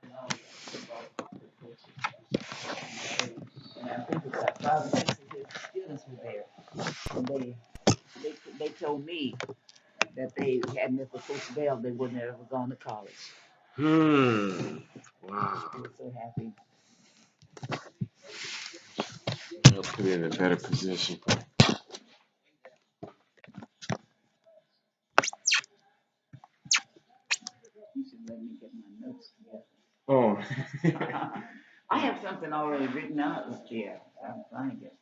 and all the football coaches. And I think about 5 or 6 of his students were there. And they told me that they hadn't for Coach Bell, they wouldn't have ever gone to college. Hmm. Wow. They were so happy. I'll put it in a better position. You should let me get my notes together. Oh. I have something already written out up there. I'll find it.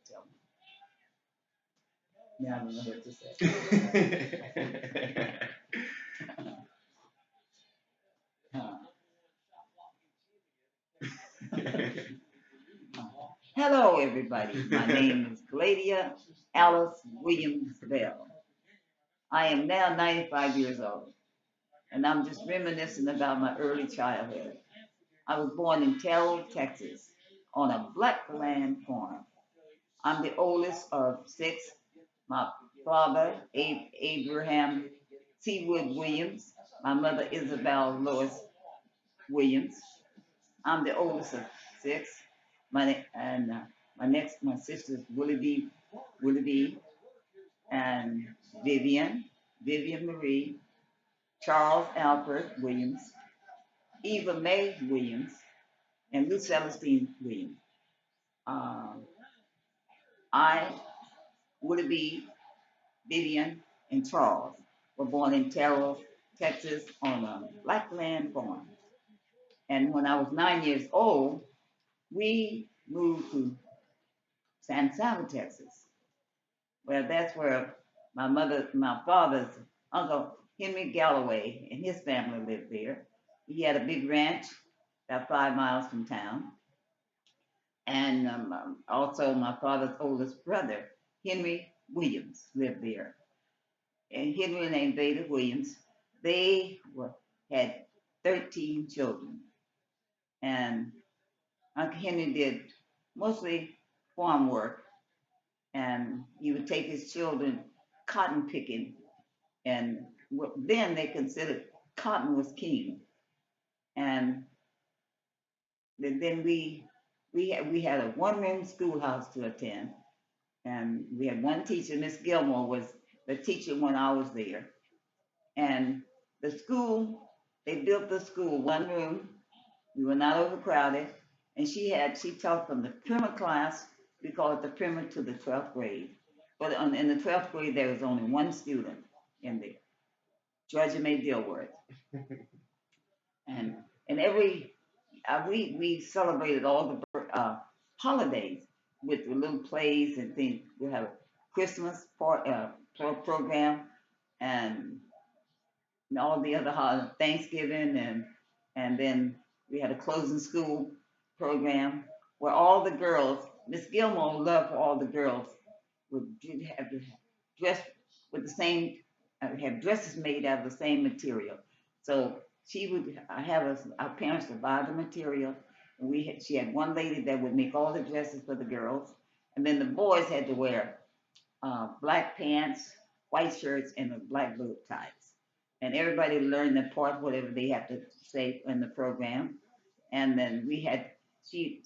So, now I don't know what to say. Hello, everybody. My name is Gladia Alice Williams Bell. I am now 95 years old, and I'm just reminiscing about my early childhood. I was born in Terrell, Texas, on a black land farm. I'm the oldest of six. My father, Abraham T. Wood Williams, my mother, Isabel Lois Williams. I'm the oldest of six. My sisters Willoughby, and Vivian Marie, Charles Alfred Williams, Eva Mae Williams, and Lou Celestine Williams. Um, I, Willoughby, Vivian, and Charles were born in Terrell, Texas, on a black land farm. And when I was 9 years old, we moved to San Saba, Texas. Well, that's where my father's uncle Henry Galloway and his family lived there. He had a big ranch about 5 miles from town, and also my father's oldest brother, Henry Williams, lived there. And Henry and Beta Williams, they had 13 children, and Uncle Henry did mostly farm work, and he would take his children cotton picking, and then they considered cotton was king. And then we had a one-room schoolhouse to attend, and we had one teacher. Miss Gilmore was the teacher when I was there. And the school, they built the school one room. We were not overcrowded, and she taught from the primer class. We call it the primer to the 12th grade. But in the 12th grade, there was only one student in there, Georgia May Dilworth. And every we celebrated all the holidays with the little plays and things. We have a Christmas program, and all the other holidays, Thanksgiving, and then we had a closing school program where all the girls, Miss Gilmore loved for all the girls would have to dress with the same, have dresses made out of the same material. So she would have us, our parents would buy the material, and she had one lady that would make all the dresses for the girls, and then the boys had to wear black pants, white shirts, and black bow ties. And everybody learned the part, whatever they have to say in the program. And then she,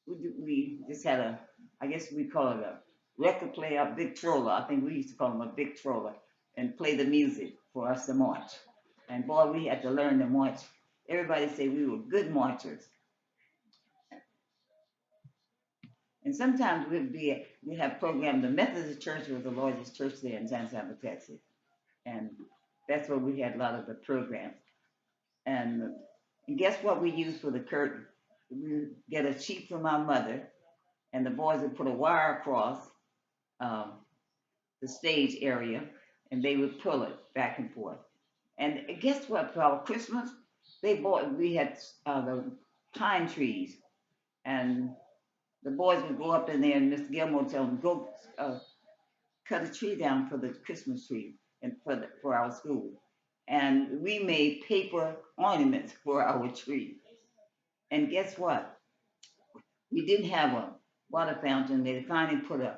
we just had I guess we call it a record player, a big troller. I think we used to call him a big troller, and play the music for us to march. And boy, we had to learn to march. Everybody said we were good marchers. And sometimes we have programs. The Methodist Church was the largest church there in San Saba, Texas, and that's where we had a lot of the programs. And guess what we used for the curtain? We get a sheet from our mother, and the boys would put a wire across um, the stage area, and they would pull it back and forth. And guess what? For our Christmas, we had the pine trees, and the boys would go up in there, and Miss Gilmore would tell them, go cut a tree down for the Christmas tree and for our school. And we made paper ornaments for our tree. And guess what? We didn't have a water fountain. They finally put a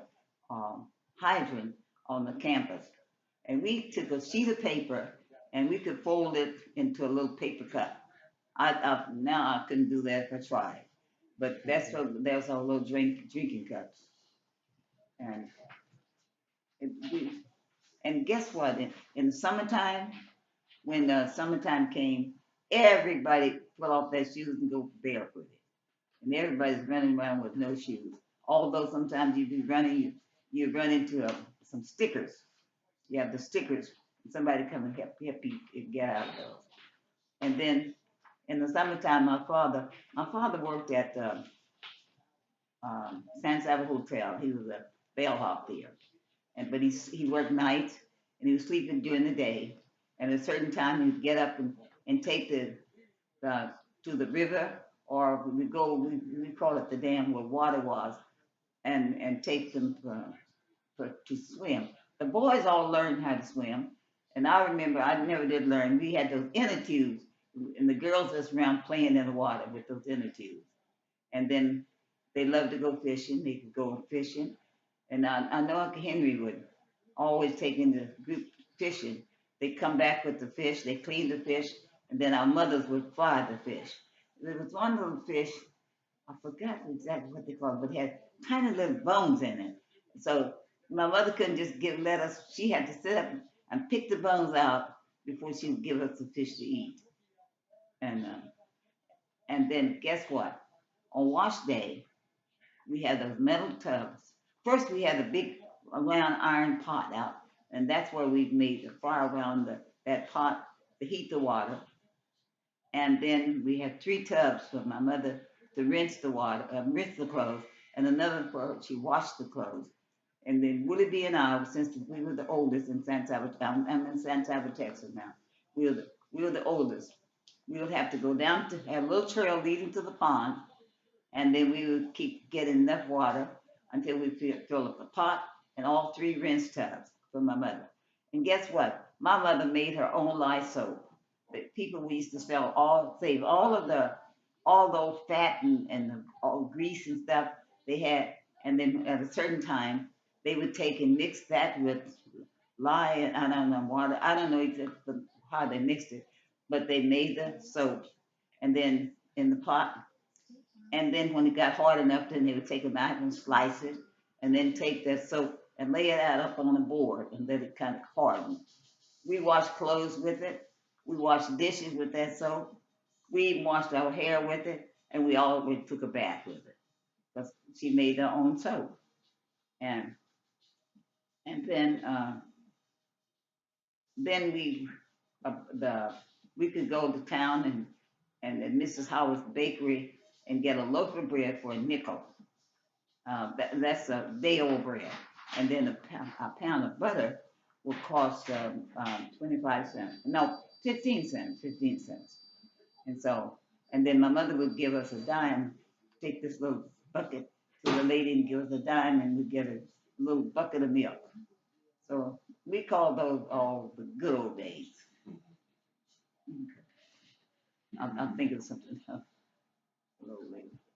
um, hydrant on the campus. And we took a sheet of paper and we could fold it into a little paper cup. Now I couldn't do that if I tried. But that's what there's our little drinking cups, and it, we, and guess what? In the summertime, when the summertime came, everybody put off their shoes and go barefoot, and everybody's running around with no shoes. Although sometimes you be running, you run into some stickers. You have the stickers. And somebody come and help you get out of those. And then in the summertime, my father worked at the San Salvador Hotel. He was a bellhop there, but he worked nights and he was sleeping during the day. And at a certain time, he'd get up and take the to the river, or we go. We call it the dam where water was, and take them to swim. The boys all learned how to swim, and I remember I never did learn. We had those inner tubes, and the girls just around playing in the water with those inner tubes. And then they loved to go fishing. They could go fishing, and I know Uncle Henry would always take in the group fishing. They come back with the fish. They clean the fish, and then our mothers would fry the fish. There was one little fish. I forgot exactly what they called it, but it had tiny little bones in it. So my mother couldn't just let us. She had to sit up and pick the bones out before she would give us the fish to eat. And then guess what? On wash day, we had those metal tubs. First, we had a big round iron pot out, and that's where we made the fire around that pot to heat the water. And then we had three tubs for my mother to rinse the water, rinse the clothes, and another for she washed the clothes. And then Willie B and I, since we were the oldest in San Salvador, I'm in San Salvador, Texas now. We were the oldest. We would have to go down to have a little trail leading to the pond, and then we would keep getting enough water until we fill up the pot and all three rinse tubs for my mother. And guess what? My mother made her own lye soap. The people we used to sell save all those fat and the all grease and stuff they had, and then at a certain time they would take and mix that with lye and I don't know water. I don't know exactly how they mixed it, but they made the soap, and then in the pot, and then when it got hard enough, then they would take a knife and slice it, and then take that soap and lay it out up on the board and let it kind of harden. We washed clothes with it. We washed dishes with that soap. We even washed our hair with it, and we always took a bath with it because she made her own soap. And and then we could go to town and at Mrs. Howard's bakery and get a loaf of bread for a nickel. That's a day old bread. And then a pound of butter will cost 25 cents. No, 15 cents, 15 cents. And so, and then my mother would give us a dime, take this little bucket to the lady and give us a dime, and we'd get a little bucket of milk. So we call those all the good old days. I'm thinking of something else.